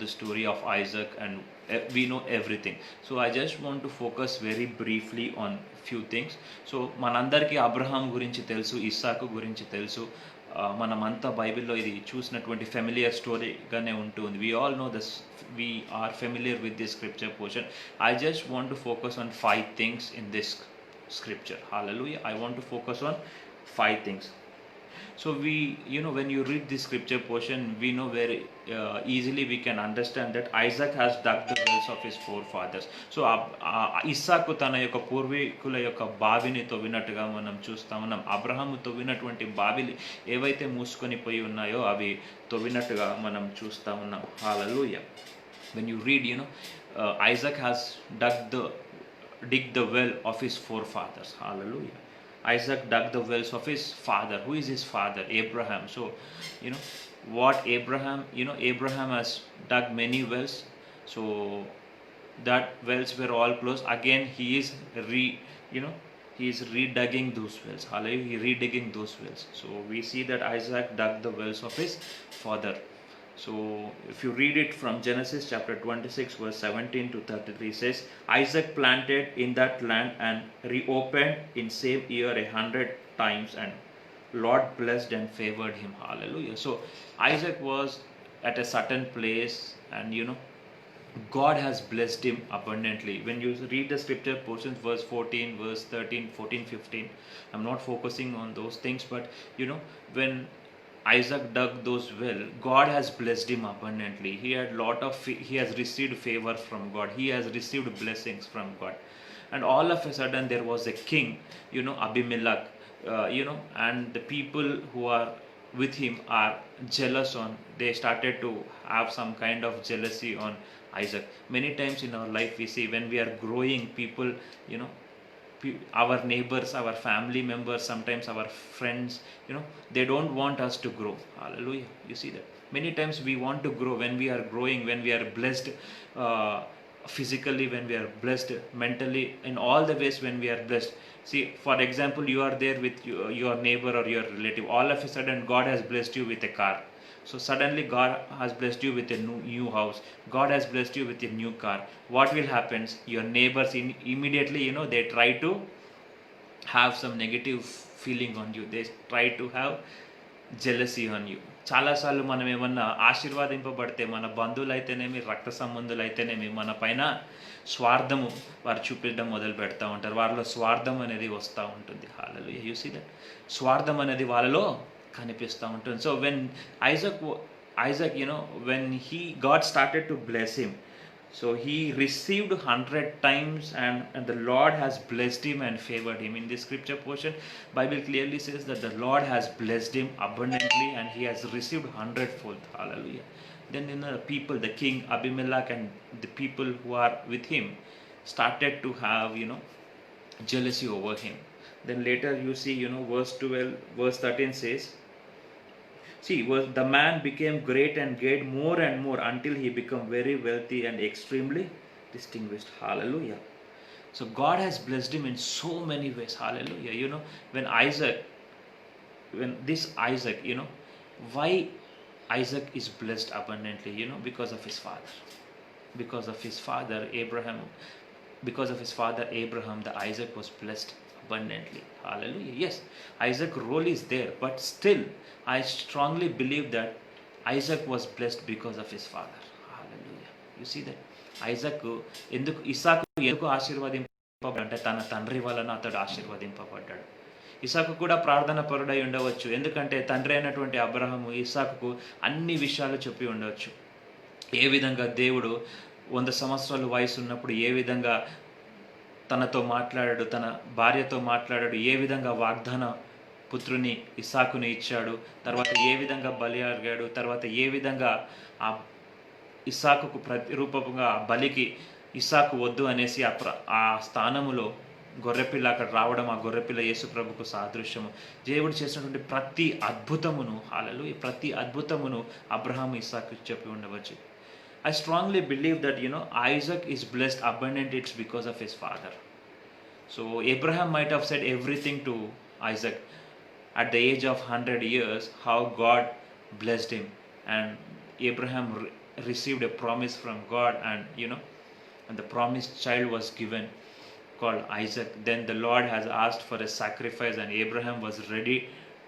the story of Isaac, and we know everything. So I just want to focus very briefly on few things. So మనందరికీ Abraham గురించి తెలుసు, ఇస్సాకు గురించి తెలుసు. మనమంతా బైబిల్లో ఇది చూసినటువంటి ఫెమిలియర్ స్టోరీగానే ఉంటుంది. We all know this, we are familiar with this scripture portion. I just want to focus on 5 things in this scripture. Hallelujah. I want to focus on 5 things. So we, when you read this scripture portion, we know very easily we can understand that Isaac has dug the wells of his forefathers. So ఇస్సాకు తన యొక్క పూర్వీకుల యొక్క బావిని తవ్వినట్టుగా మనం చూస్తా ఉన్నాం. అబ్రహాము తవ్వినటువంటి బావిలు ఏవైతే మూసుకొని పోయి ఉన్నాయో అవి తవ్వినట్టుగా మనం చూస్తా ఉన్నాం. హల్లెలూయా. When you read, Isaac has dig the well of his forefathers. Hallelujah. Isaac dug the wells of his father. Who is his father? Abraham. So, what Abraham, Abraham has dug many wells. So, that wells were all closed. Again, he is redigging those wells. Hallelujah. He redigging those wells. So, we see that Isaac dug the wells of his father. So if you read it from Genesis chapter 26 verse 17 to 33, says Isaac planted in that land and reopened in same year 100 times, and Lord blessed and favored him. Hallelujah. So Isaac was at a certain place, and God has blessed him abundantly. When you read the scripture portions, verse 14, verse 13, 14, 15, I'm not focusing on those things, but when Isaac dug those well, God has blessed him abundantly. He has received favor from God. He has received blessings from God. And all of a sudden there was a king, Abimelech, and the people who are with him are jealous they started to have some kind of jealousy on Isaac. Many times in our life we see when we are growing, people, our neighbors, our family members, sometimes our friends, they don't want us to grow. Hallelujah. You see that many times we want to grow. When we are growing, when we are blessed physically, when we are blessed mentally, in all the ways when we are blessed. See, for example, you are there with your neighbor or your relative. All of a sudden God has blessed you with a car. So suddenly God has blessed you with a new house. God has blessed you with a new car. What will happen? Your neighbors immediately, they try to have some negative feeling on you. They try to have jealousy on you. చాలాసార్లు మనం ఏమన్నా ఆశీర్వాదింపబడితే మన బంధువులు అయితేనేమి, రక్త సంబంధులు అయితేనేమి, మన పైన స్వార్థము వారు చూపించడం మొదలు పెడతా ఉంటారు. వాళ్ళలో స్వార్థం అనేది వస్తూ ఉంటుంది. హల్లెలూయా. యు సీ దట్ స్వార్థం అనేది వాళ్ళలో కనిపిస్తూ ఉంటుంది. So when Isaac, when God started to bless him, so he received 100 times, and the Lord has blessed him and favored him. In this scripture portion, Bible clearly says that the Lord has blessed him abundantly and he has received 100-fold. Hallelujah. Then the people, the king Abimelech and the people who are with him started to have jealousy over him. Then later you see, verse 12, verse 13 says, the man became great and gained more and more until he became very wealthy and extremely distinguished. Hallelujah. So God has blessed him in so many ways. Hallelujah. When this Isaac, why Isaac is blessed abundantly, because of his father. Because of his father Abraham, the Isaac was blessed abundantly. Hallelujah. Yes, Isaac's role is there, but still I strongly believe that Isaac was blessed because of his father. Hallelujah. You see that ఇస్సాకు ఎందుకు ఆశీర్వదింపబడ్డాడంటే తన తండ్రి వలన అతడు ఆశీర్వదింపబడ్డాడు. ఇస్సాకు కూడా ప్రార్థన పరుడై ఉండవచ్చు, ఎందుకంటే తండ్రి అయినటువంటి అబ్రహాము ఇస్సాకుకు అన్ని విషయాలు చెప్పి ఉండవచ్చు. ఏ విధంగా దేవుడు 100 సంవత్సరాల వయసు ఉన్నప్పుడు ఏ విధంగా తనతో మాట్లాడాడు, తన భార్యతో మాట్లాడాడు, ఏ విధంగా వాగ్దాన పుత్రుని ఇస్సాకుని ఇచ్చాడు, తర్వాత ఏ విధంగా బలి అడిగాడు, తర్వాత ఏ విధంగా ఆ ఇస్సాకుకు ప్రతిరూపంగా ఆ బలికి ఇస్సాకు వద్దు అనేసి ఆ స్థానములో గొర్రెపిల్ల అక్కడ రావడం, ఆ గొర్రెపిల్ల యేసు ప్రభుకు సాదృశ్యము. దేవుడు చేసినటువంటి ప్రతి అద్భుతమును, హల్లెలూయా, ప్రతి అద్భుతమును అబ్రహాము ఇస్సాకు చెప్పి ఉండవచ్చు. I strongly believe that Isaac is blessed abundantly. It's because of his father. So Abraham might have said everything to Isaac at the age of 100 years, how God blessed him, and Abraham received a promise from God, and and the promised child was given, called Isaac. Then the Lord has asked for a sacrifice, and Abraham was ready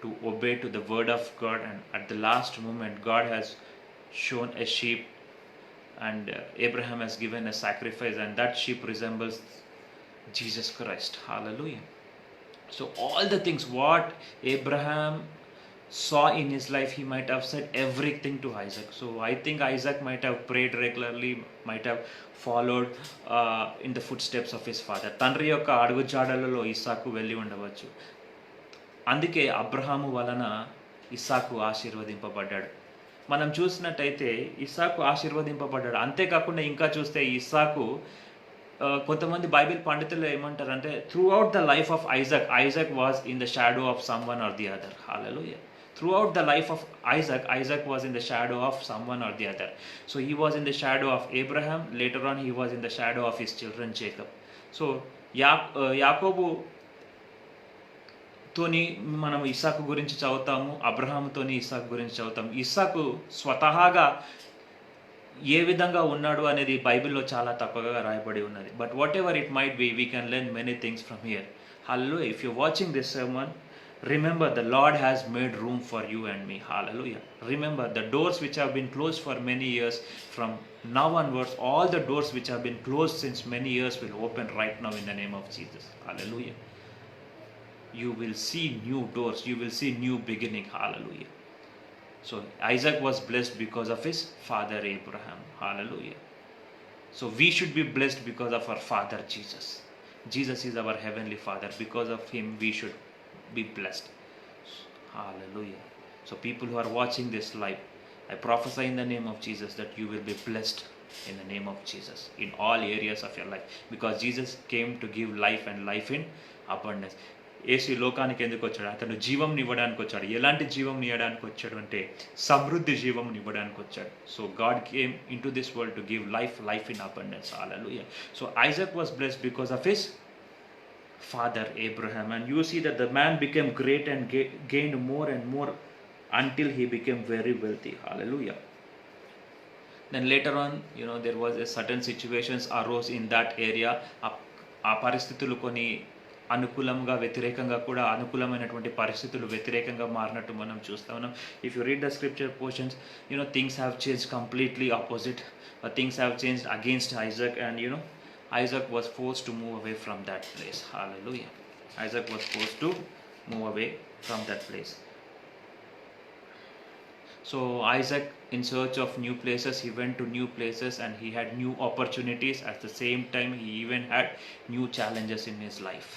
to obey to the word of God. And at the last moment, God has shown a sheep, and Abraham has given a sacrifice, and that sheep resembles Jesus Christ. Hallelujah. So all the things what Abraham saw in his life, he might have said everything to Isaac. So I think Isaac might have prayed regularly, might have followed in the footsteps of his father. తండ్రి యొక్క అడుగు జాడలలో ఇస్సాకు వెళ్ళి ఉండవచ్చు. అందుకే అబ్రహాము వలన ఇస్సాకు ఆశీర్వదింపబడ్డాడు. మనం చూసినట్టయితే ఇస్సాకు ఆశీర్వదింపబడ్డాడు. అంతేకాకుండా ఇంకా చూస్తే ఇస్సాకు కొంతమంది బైబిల్ పండితులు ఏమంటారంటే throughout the life of Isaac was in the shadow of some one or the other. Hallelujah. Throughout the life of Isaac was in the shadow of someone or the other. So he was in the shadow of Abraham. Later on, he was in the shadow of his children Jacob. So యాకోబు తోని మనం ఇస్సాకు గురించి చదువుతాము, అబ్రహాముతోని ఇస్సాకు గురించి చదువుతాము. ఇస్సాకు స్వతహాగా ఏ విధంగా ఉన్నాడు అనేది బైబిల్లో చాలా తక్కువగా రాయబడి ఉన్నది. But what ever it might be, we can learn many things from here. Hallelujah. If you watching this sermon, remember the Lord has made room for you and me. Hallelujah. Remember the doors which have been closed for many years, from now onwards, all the doors which have been closed since many years will open right now in the name of Jesus. Hallelujah. You will see new doors. You will see new beginning. Hallelujah. So Isaac was blessed because of his father Abraham. Hallelujah. So we should be blessed because of our father Jesus. Jesus is our heavenly father. Because of him we should be blessed. Hallelujah. So people who are watching this live, I prophesy in the name of Jesus that you will be blessed in the name of Jesus in all areas of your life, because Jesus came to give life and life in abundance. యేసు లోకానికి ఎందుకు వచ్చాడు? అతను జీవం ఇవ్వడానికి వచ్చాడు. ఎలాంటి జీవం ఇవ్వడానికి వచ్చాడు అంటే సమృద్ధి జీవం ఇవ్వడానికి వచ్చాడు. So God came in to this world to give life in abundance. Hallelujah. So Isaac was blessed because of his father Abraham, and you see that the man became great and gained more and more until he became very wealthy. Hallelujah. Then later on, there was a certain situations arose in that area. ఆ పరిస్థితులు కొన్ని అనుకూలంగా వ్యతిరేకంగా కూడా అనుకూలమైనటువంటి పరిస్థితులు వ్యతిరేకంగా మారినట్టు మనం చూస్తా ఉన్నాం. If you read the scripture portions, things have change completely opposite. Things have changed against Isaac, and Isaac was forced to move away from that place. Hallelujah. Isaac was forced to move away from that place. So Isaac, in search of new places, he went to new places and he had new opportunities. At the same time, he even had new challenges in his life.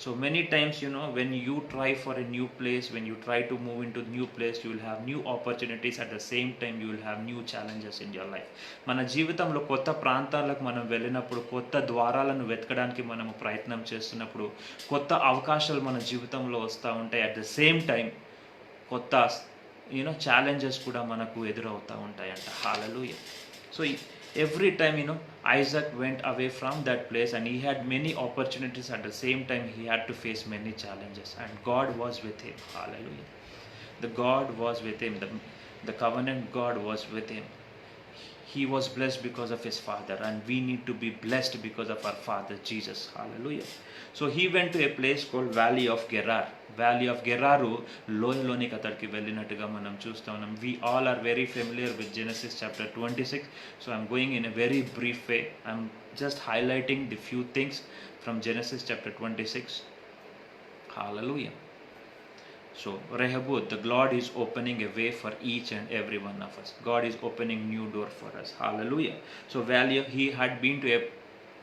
So many times, when you try for a new place, when you try to move into new place, you will have new opportunities. At the same time, you will have new challenges in your life. మన జీవితంలో కొత్త ప్రాంతాలకు మనం వెళ్ళినప్పుడు, కొత్త ద్వారాలను వెతకడానికి మనము ప్రయత్నం చేస్తున్నప్పుడు, కొత్త అవకాశాలు మన జీవితంలో వస్తూ ఉంటాయి. అట్ ద సేమ్ టైం కొత్త ఛాలెంజెస్ కూడా మనకు ఎదురవుతూ ఉంటాయంట. Hallelujah. So every time Isaac went away from that place, and he had many opportunities. At the same time, he had to face many challenges, and God was with him. Hallelujah. The God was with him. The covenant God was with him. He was blessed because of his father, and we need to be blessed because of our father Jesus. Hallelujah. So he went to a place called Valley of Gerar. Valley of Geraru లోయలోనికి అతడికి వెళ్ళినట్టుగా మనం చూస్తూ ఉన్నాం. We all are very familiar with Genesis chapter 26. So I'm going in a very brief way. I'm just highlighting the few things from Genesis chapter 26. Hallelujah. So Rehoboth, the Lord is opening a way for each and every one of us. God is opening new door for us. Hallelujah. So he had been to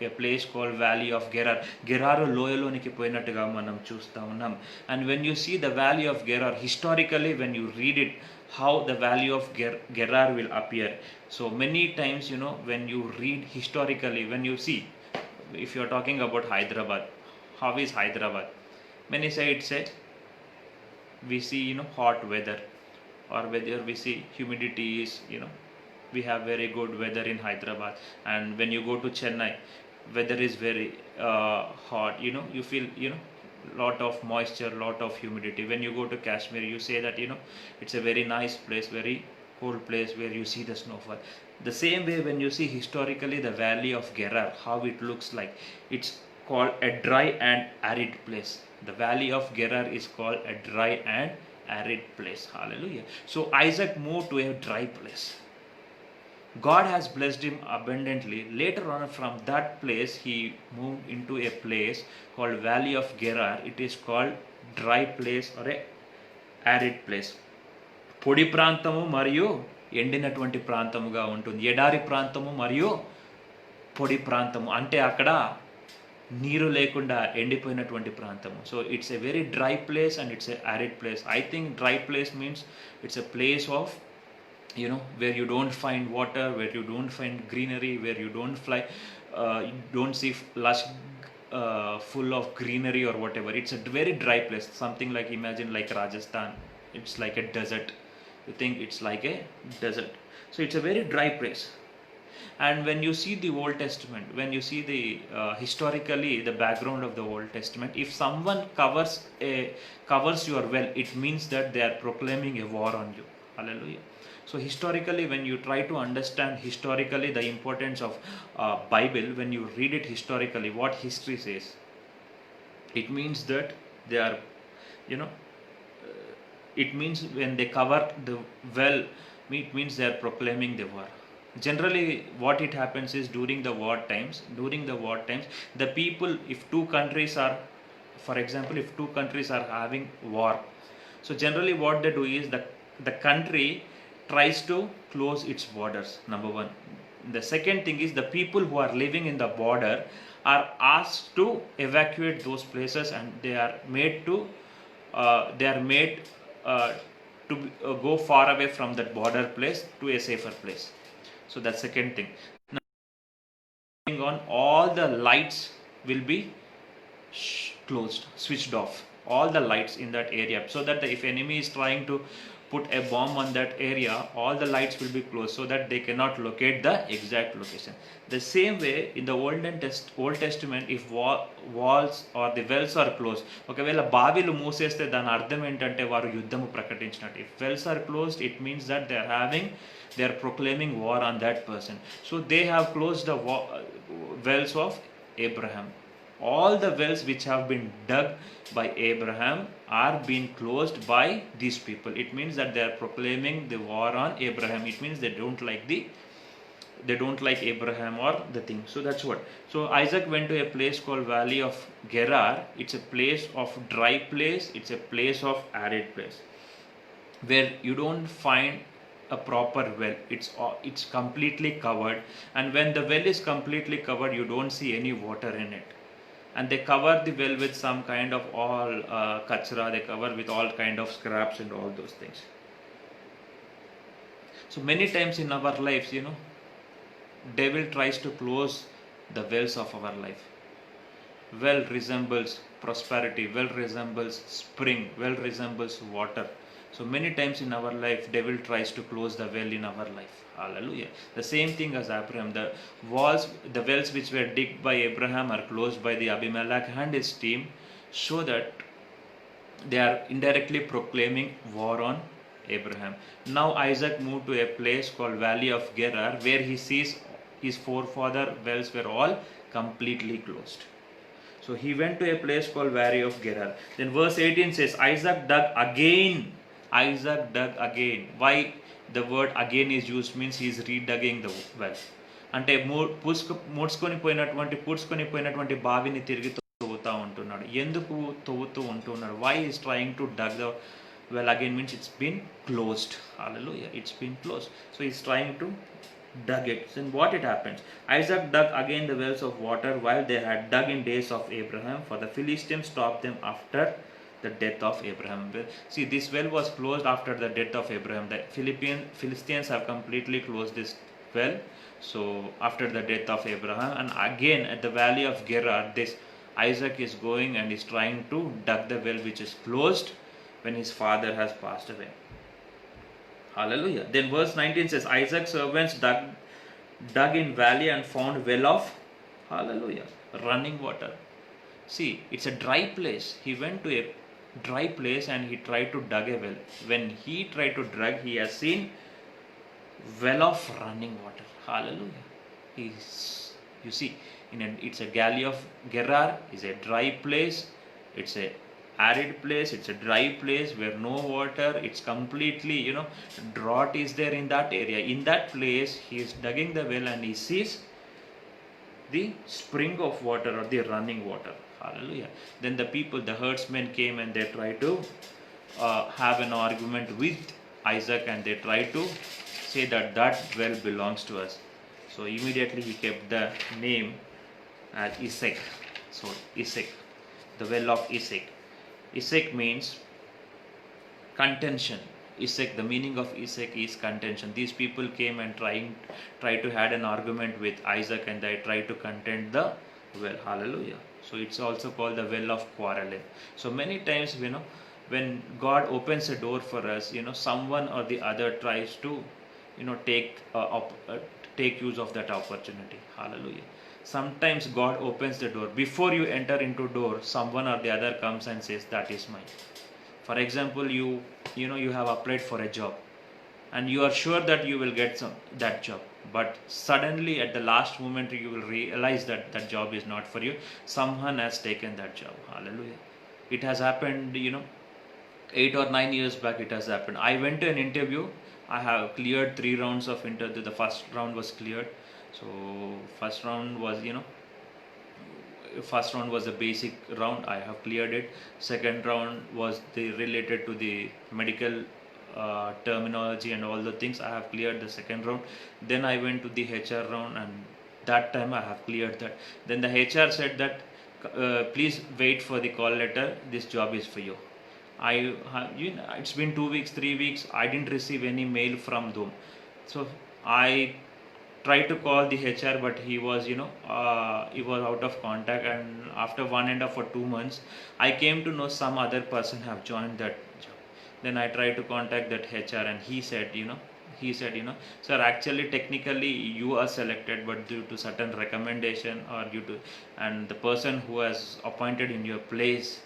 a place called Valley of Gerar. Geraru లోయలోనికి పోయినట్టుగా మనం చూస్తూ ఉన్నాం. And when you see the Valley of Gerar, historically when you read it, how the Valley of Gerar will appear. So many times, when you read historically, when you see, if you are talking about Hyderabad, how is Hyderabad? Many say we see hot weather, or whether we see humidity is we have very good weather in Hyderabad. And when you go to Chennai, weather is very hot. You feel lot of moisture, lot of humidity. When you go to Kashmir, you say that it's a very nice place, very cold place where you see the snowfall. The same way, when you see historically the valley of Gerar, how it looks like, it's called a dry and arid place. The valley of Gerar is called a dry and arid place. Hallelujah. So Isaac moved to a dry place. God has blessed him abundantly. Later on, from that place, he moved into a place called Valley of Gerar. It is called dry place or a arid place. పొడి ప్రాంతము మరియు ఎండినటువంటి ప్రాంతముగా ఉంటుంది. ఎడారి ప్రాంతము మరియు పొడి ప్రాంతము అంటే అక్కడ నీరు లేకుండా ఎండిపోయినటువంటి ప్రాంతము. So it's a very dry place and it's a arid place. I think dry place means it's a place of, where you don't find water, where you don't find greenery, where you don't don't see lush full of greenery or whatever. It's a very dry place, something like, imagine like Rajasthan. It's like a desert. You think it's like a desert. So it's a very dry place. And when you see the Old Testament, when you see the historically the background of the Old Testament, if someone covers your well, it means that they are proclaiming a war on you. Hallelujah. So historically, when you try to understand historically the importance of Bible, when you read it historically, what history says, it means that they are, it means when they cover the well, it means they are proclaiming the war. Generally, what it happens is during the war times, the people, if two countries are, for example, if two countries are having war, so generally what they do is the country tries to close its borders, number one. The second thing is the people who are living in the border are asked to evacuate those places, and they are made to go far away from that border place to a safer place. So that's second thing. Now, going on, all the lights will be closed, switched off, all the lights in that area, so that if enemy is trying to put a bomb on that area, all the lights will be closed so that they cannot locate the exact location. The same way in the Old Testament, if walls or the wells are closed, ఒకవేళ బావిలు మూసేస్తే దాని అర్థం ఏంటంటే వారు యుద్ధము ప్రకటించినట్టు. If wells are closed, it means that they are proclaiming war on that person. So they have closed the wells of Abraham. All the wells which have been dug by Abraham are being closed by these people. It means that they are proclaiming the war on Abraham. It means they don't like Abraham or the thing. So that's what. So Isaac went to a place called Valley of Gerar. It's a place of dry place. It's a place of arid place, where you don't find a proper well. It's completely covered, and when the well is completely covered, you don't see any water in it. And they cover the well with some kind of all kachra, they cover with all kind of scraps and all those things. So many times in our lives, devil tries to close the wells of our life. Well resembles prosperity, well resembles spring, well resembles water. So many times in our life, devil tries to close the well in our life. Hallelujah. The same thing as Abraham. The wells which were digged by Abraham are closed by the Abimelech and his team, so that they are indirectly proclaiming war on Abraham. Now Isaac moved to a place called Valley of Gerar, where he sees his forefather wells were all completely closed. So he went to a place called Valley of Gerar. Then verse 18 says, Isaac dug again. Why the word again is used means he is redigging the well. అంటే పూడ్చుకొని పోయినటువంటి బావిని తిరిగి తవ్వుతూ ఉంటున్నాడు. ఎందుకు తవ్వుతూ ఉంటున్నాడు? Why he is trying to dug the well again means it's been closed. Hallelujah. It's been closed. So he is trying to dug it. Then what it happens? Isaac dug again the wells of water while they had dug in days of Abraham, for the Philistines stopped them after the death of Abraham. See, this well was closed after the death of Abraham. The Philistines have completely closed this well. So after the death of Abraham, and again at the Valley of Gerar, this Isaac is going and is trying to dug the well which is closed when his father has passed away. Hallelujah. Then verse 19 says, Isaac's servants dug in valley and found well of, hallelujah, running water. See, it's a dry place. He went to a dry place and he tried to dug a well. When he tried to dug, he has seen well of running water. Hallelujah. He's, you see, it's a galley of Gerar, is a dry place. It's a arid place. It's a dry place where no water. It's completely, drought is there in that area. In that place, he is digging the well and he sees the spring of water or the running water. Hallelujah. Then the people, the herdsmen came and they tried to have an argument with Isaac, and they tried to say that that well belongs to us. So immediately he kept the name as Isaac. So Isaac, the well of Isaac. Isaac means contention. Isaac, the meaning of Isaac is contention. These people came and tried to had an argument with Isaac, and they tried to contend the well. Hallelujah. So it's also called the well of quarreling. So many times, when God opens a door for us, someone or the other tries to, take take use of that opportunity. Hallelujah. Sometimes God opens the door. Before you enter into door, someone or the other comes and says, that is mine. For example, you have applied for a job and you are sure that you will get that job, but suddenly at the last moment you will realize that that job is not for you. Someone has taken that job. Hallelujah. It has happened, 8 or 9 years back. It has happened. I went to an interview. I have cleared 3 rounds of interview. The first round was cleared. So first round was a basic round. I have cleared it. Second round was related to the medical terminology and all the things. I have cleared the second round. Then I went to the HR round, and that time I have cleared that. Then the HR said that please wait for the call letter. This job is for you. It's been 2 weeks, 3 weeks. I didn't receive any mail from them. So I tried to call the HR, but he was, he was out of contact. And after 1.5 or 2 months, I came to know some other person have joined that job. Then I tried to contact that HR, and he said, sir, actually technically you are selected, but due to certain recommendation or and the person who has appointed in your place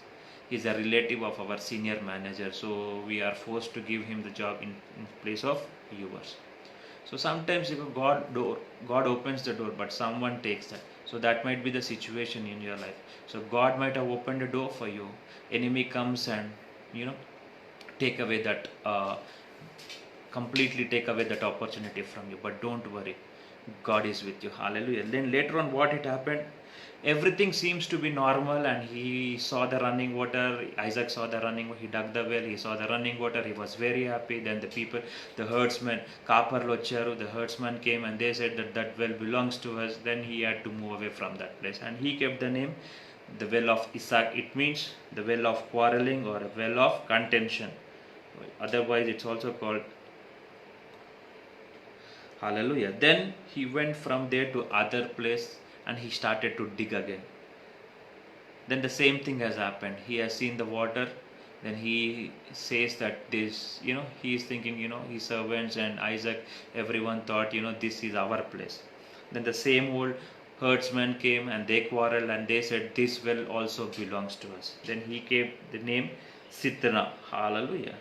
is a relative of our senior manager, so we are forced to give him the job in place of yours. So sometimes God opens the door, but someone takes that. So that might be the situation in your life. So God might have opened a door for you. Enemy comes and take away that completely take away that opportunity from you. But don't worry, God is with you. Hallelujah. Then later on, what it happened? Everything seems to be normal, and he saw the running water. Isaac saw the running water. He dug the well. He saw the running water. He was very happy. Then the herdsman, Kaparlo Cheru, the herdsman came and they said that that well belongs to us. Then he had to move away from that place, and he kept the name the well of Isaac. It means the well of quarreling or a well of contention. Otherwise, it's also called. Hallelujah. Then he went from there to other place and he started to dig again. Then the same thing has happened. He has seen the water. Then he says that this, he is thinking, his servants and Isaac, everyone thought, this is our place. Then the same old herdsmen came and they quarreled and they said, this well also belongs to us. Then he gave the name Sitna. Hallelujah.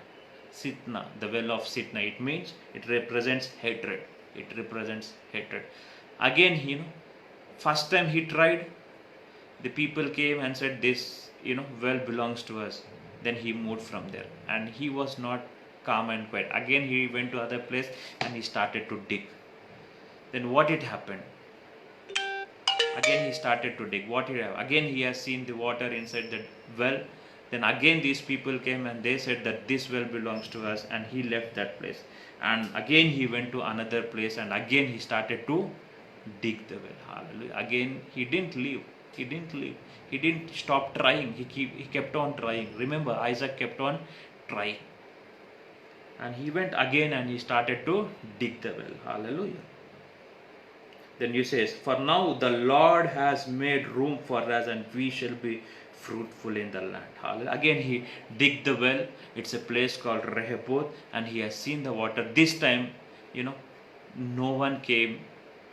Sitna, the well of Sitna. It means it represents hatred. It represents hatred. Again, first time he tried, the people came and said this, well belongs to us. Then he moved from there, and he was not calm and quiet. Again he went to other place and he started to dig. Then what it happened? Again he started to dig. Again he has seen the water inside the well. Then again these people came and they said that this well belongs to us, and he left that place. And again he went to another place, and again he started to dig the well. Hallelujah. Again he didn't leave. He didn't stop trying. He kept on trying. Remember, Isaac kept on trying. And he went again and he started to dig the well. Hallelujah. Then he says, for now the Lord has made room for us, and we shall be fruitful in the land. Hallelujah. Again he dig the well. It's a place called Rehoboth, and he has seen the water. This time, no one came,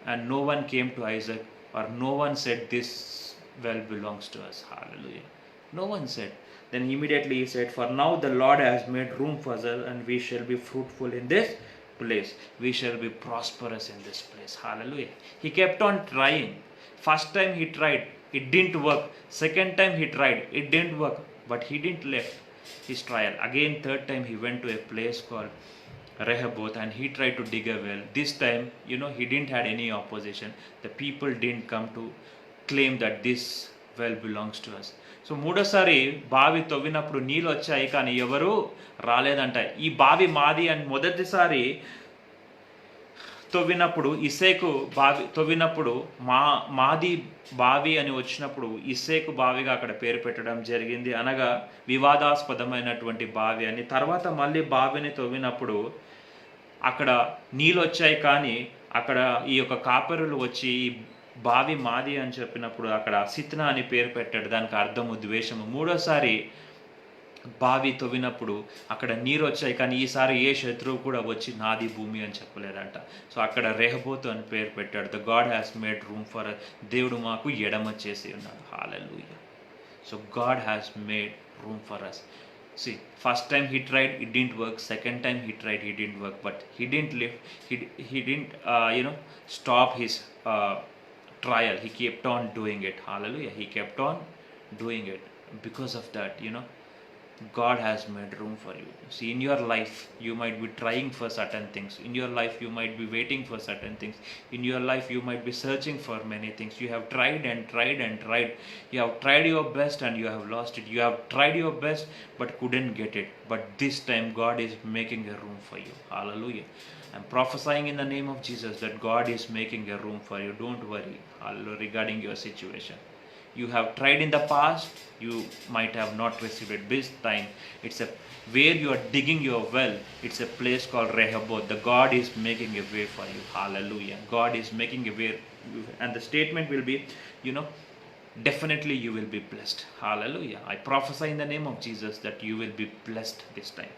and no one came to Isaac, or no one said this well belongs to us. Hallelujah. No one said. Then immediately he said, for now the Lord has made room for us, and we shall be fruitful in this place. We shall be prosperous in this place. Hallelujah. He kept on trying. First time he tried, it didn't work. Second time he tried, it didn't work. But he didn't left his trial. Again, third time he went to a place called Rehoboth and he tried to dig a well. This time, he didn't had any opposition. The people didn't come to claim that this well belongs to us. So మూడోసారి బావి తవ్వినప్పుడు నీళ్ళు వచ్చాయి కానీ ఎవరు రాలేదంట. ఈ బావి మాది అని మొదటిసారి తవ్వినప్పుడు ఇసేకు బావి తవ్వినప్పుడు మాది బావి అని వచ్చినప్పుడు ఇసేకు బావిగా అక్కడ పేరు పెట్టడం జరిగింది, అనగా వివాదాస్పదమైనటువంటి బావి అని. తర్వాత మళ్ళీ బావిని తవ్వినప్పుడు అక్కడ నీళ్ళు వచ్చాయి కానీ అక్కడ ఈ యొక్క కాపరులు వచ్చి బావి మాది అని చెప్పినప్పుడు అక్కడ సిత్నా అని పేరు పెట్టాడు. దానికి అర్థము ద్వేషము. మూడోసారి బావి తవ్వినప్పుడు అక్కడ నీరు వచ్చాయి కానీ ఈసారి ఏ శత్రువు కూడా వచ్చి నాది భూమి అని చెప్పలేదంట. సో అక్కడ రెహబోతు అని పేరు పెట్టాడు. The God has made room for us. దేవుడు మాకు ఎడమ చేసి ఉన్నాడు. Hallelujah. So God has made room for us. See, first time he tried, it didn't work. Second time he tried, it didn't work. But he didn't live. He didn't stop his trial. He kept on doing it. Hallelujah. He kept on doing it. Because of that, God has made room for you. See, in your life, you might be trying for certain things. In your life, you might be waiting for certain things. In your life, you might be searching for many things. You have tried and tried and tried. You have tried your best and you have lost it. You have tried your best but couldn't get it. But this time, God is making a room for you. Hallelujah. I'm prophesying in the name of Jesus that God is making a room for you. Don't worry regarding your situation. You have tried in the past, you might have not received it. This time, it's where you are digging your well, it's a place called Rehoboth. The God is making a way for you. Hallelujah. God is making a way. And the statement will be, definitely you will be blessed. Hallelujah. I prophesy in the name of Jesus that you will be blessed this time.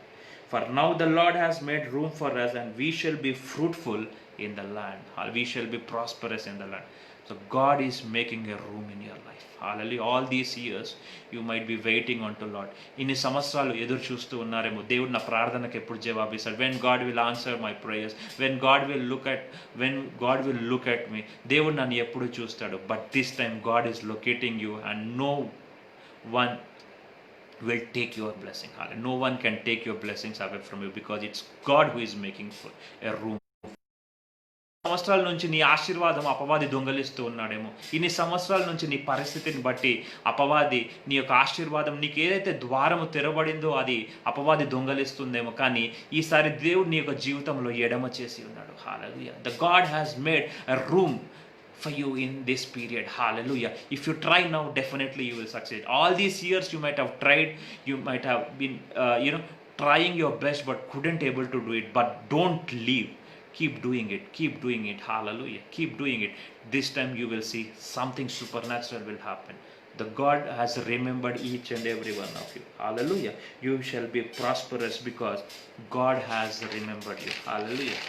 For now the Lord has made room for us and we shall be fruitful in the land. We shall be prosperous in the land. So God is making a room in your life. Hallelujah. All these years you might be waiting on the Lord. ఇన్ని సంవత్సరాలు ఎదురు చూస్తూ ఉన్నారేమో, దేవుడు నా ప్రార్థనకు ఎప్పుడు జవాబిస్తాడు. When God will answer my prayers, when God will look at me, దేవుడు నన్ను ఎప్పుడు చూస్తాడు. But this time God is locating you and no one will take your blessing. No one can take your blessings away from you because it's God who is making a room. సంవత్సరాల నుంచి నీ ఆశీర్వాదం అపవాది దొంగలిస్తూ ఉన్నాడేమో. ఇన్ని సంవత్సరాల నుంచి నీ పరిస్థితిని బట్టి అపవాది నీ యొక్క ఆశీర్వాదం, నీకు ఏదైతే ద్వారము తెరబడిందో అది అపవాది దొంగలిస్తుందేమో. కానీ ఈసారి దేవుడు నీ యొక్క జీవితంలో ఎడమ చేసి ఉన్నాడు. హల్లెలూయా. The God has made a room for you in this period. Hallelujah. If you try now, definitely you will succeed. All these years you might have tried, you might have been trying your best but couldn't able to do it. But don't leave. Keep doing it. Keep doing it. Hallelujah. Keep doing it. This time you will see something supernatural will happen. The God has remembered each and every one of you. Hallelujah. You shall be prosperous because God has remembered you. Hallelujah.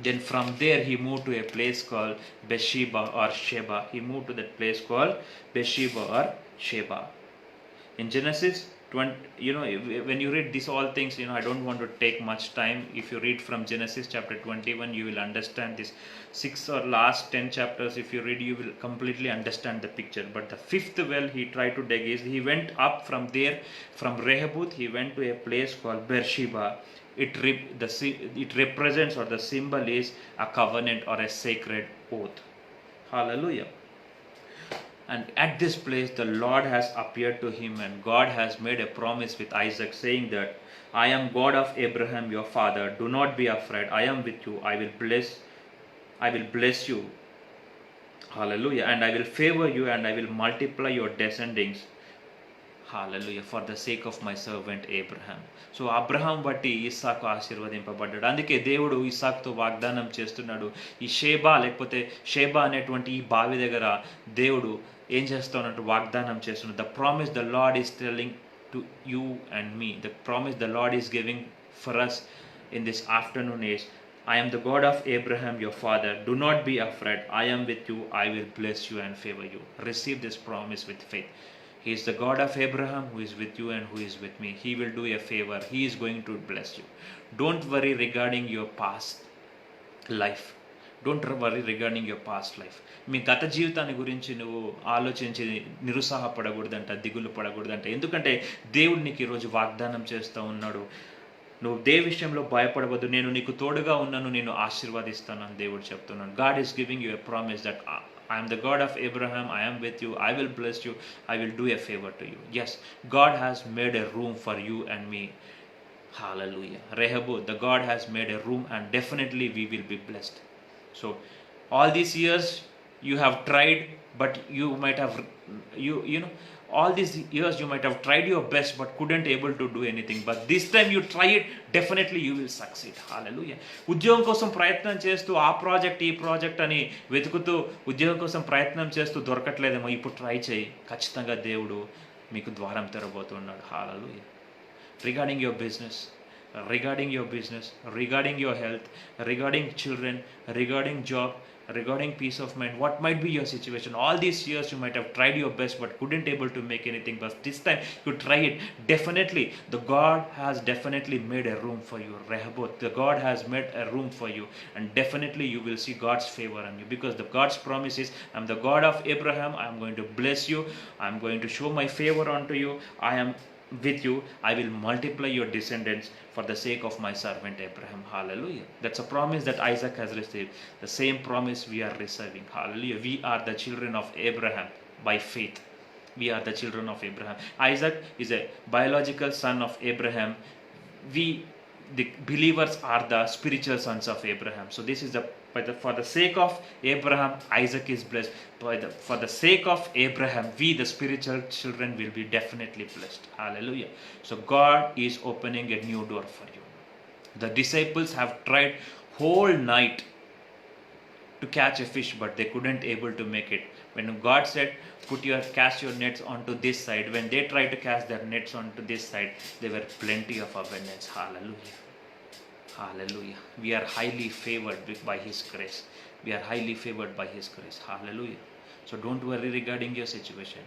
Then from there he moved to a place called Beersheba or Sheba. He moved to that place called Beersheba or Sheba. In Genesis 20, when you read these all things, I don't want to take much time. If you read from Genesis chapter 21, you will understand this 6 or last 10 chapters. If you read, you will completely understand the picture. But the fifth well he tried to dig is, he went up from there, from Rehoboth, he went to a place called Beersheba. It represents, or the symbol is, a covenant or a sacred oath. Hallelujah. And at this place the Lord has appeared to him and God has made a promise with Isaac, saying that I am God of Abraham your father. Do not be afraid. I am with you. I will bless you. Hallelujah. And I will favor you and I will multiply your descendants. Hallelujah. For the sake of my servant Abraham. So Abraham బట్టి ఇస్సాకు ఆశీర్వదింపబడ్డాడు. అందుకే దేవుడు ఇస్సాకుతో వాగ్దానం చేస్తున్నాడు. ఈ Sheba అనేటువంటి ఈ బావి దగ్గర దేవుడు ఏం చేస్తున్నట్టు వాగ్దానం చేస్తున్నాడు. The promise the Lord is telling to you and me, the promise the Lord is giving for us in this afternoon is, I am the God of Abraham your father. Do not be afraid. I am with you. I will bless you and favor you. Receive this promise with faith. He is the God of Abraham who is with you and who is with me. He will do a favor. He is going to bless you. Don't worry regarding your past life. Don't worry regarding your past life. మీ గత జీవితాన్ని గురించి నువ్వు ఆలోచించి నిరుత్సాహపడకూడదంట, దిగులు పడకూడదంట. ఎందుకంటే దేవుడు నీకు ఈరోజు వాగ్దానం చేస్తూ ఉన్నాడు, నువ్వు దేని విషయంలో భయపడవద్దు, నేను నీకు తోడుగా ఉన్నాను, నేను ఆశీర్వదిస్తాను అని దేవుడు చెప్తున్నాను. God is giving you a promise that I am the God of Abraham, I am with you, I will bless you, I will do a favor to you. Yes, God has made a room for you and me. Hallelujah. Rehoboth, the God has made a room and definitely we will be blessed. So all these years you have tried, but you might have you know all these years you might have tried your best but couldn't able to do anything, but this time you try it, definitely you will succeed. Hallelujah. ఉద్యోగం కోసం ప్రయత్నం చేస్తూ ఆ project ఈ project అని వెతుకుతూ ఉద్యోగం కోసం ప్రయత్నం చేస్తూ దొరకట్లేదేమో, ఇప్పుడు ట్రై చేయి, ఖచ్చితంగా దేవుడు మీకు ద్వారం తెరబోతున్నాడు. Hallelujah. Regarding your business, regarding your business, regarding your health, regarding children, regarding job, regarding peace of mind, what might be your situation. All these years you might have tried your best but couldn't able to make anything, but this time you try it, definitely the God has definitely made a room for you. Rehoboth, the God has made a room for you, and definitely you will see God's favor on you, because the God's promise is, I am the God of Abraham, I am going to bless you, I am going to show my favor unto you, I am with you, I will multiply your descendants for the sake of my servant Abraham. Hallelujah. That's a promise that Isaac has received. The same promise we are receiving. Hallelujah. We are the children of Abraham by faith. We are the children of Abraham. Isaac is a biological son of Abraham. We, the believers, are the spiritual sons of Abraham. So this is for the sake of Abraham, Isaac is blessed. For the sake of Abraham, we, the spiritual children, will be definitely blessed. Hallelujah. So God is opening a new door for you. The disciples have tried whole night to catch a fish, but they couldn't able to make it. When God said, cast your nets onto this side, when they tried to cast their nets onto this side, there were plenty of abundance. Hallelujah. Hallelujah. We are highly favored by His grace. We are highly favored by His grace. Hallelujah. So don't worry regarding your situation.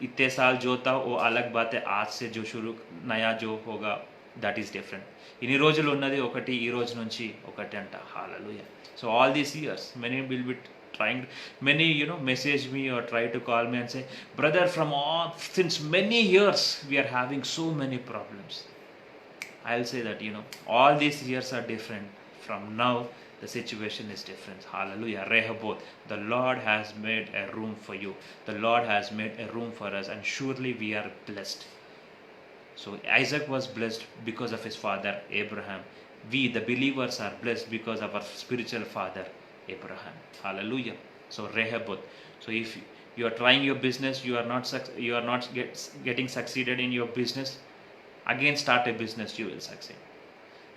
इतने साल जो था वो अलग बात है, आज से जो शुरू नया जो होगा, that is different. ఇన్ని రోజులు ఉన్నది ఒకటి, ఈ రోజు నుంచి ఒకటి అంట. Hallelujah. So all these years, many will be trying, many message me or try to call me and say, brother, since many years we are having so many problems. I'll say that all these years are different. From now the situation is different. Hallelujah. Rehoboth, the Lord has made a room for you. The Lord has made a room for us, and surely we are blessed. So Isaac was blessed because of his father Abraham. We, the believers, are blessed because of our spiritual father Abraham. Hallelujah. So Rehoboth. So if you are trying your business, you are not getting succeeded in your business, again start a business, you will succeed.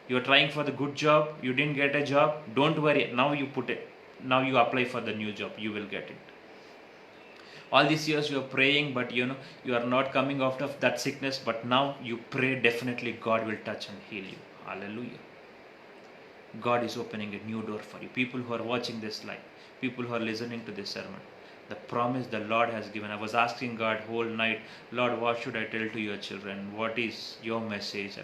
You are trying for the good job, you didn't get a job, don't worry, now you apply for the new job, you will get it. All these years you are praying, but you are not coming out of that sickness, but now you pray, definitely God will touch and heal you. Hallelujah. God is opening a new door for you. People who are watching this live, people who are listening to this sermon, the promise the Lord has given. I was asking God whole night, Lord, what should I tell to your children? What is your message?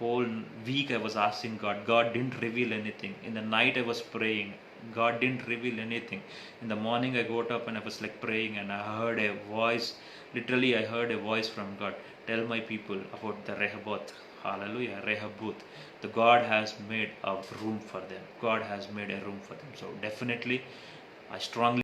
Whole week I was asking God. God didn't reveal anything. In the night I was praying. God didn't reveal anything. In the morning I got up and I was praying, and I heard a voice. Literally I heard a voice from God. Tell my people about the Rehoboth. Hallelujah. Rehoboth. The God has made a room for them. God has made a room for them. So definitely I strongly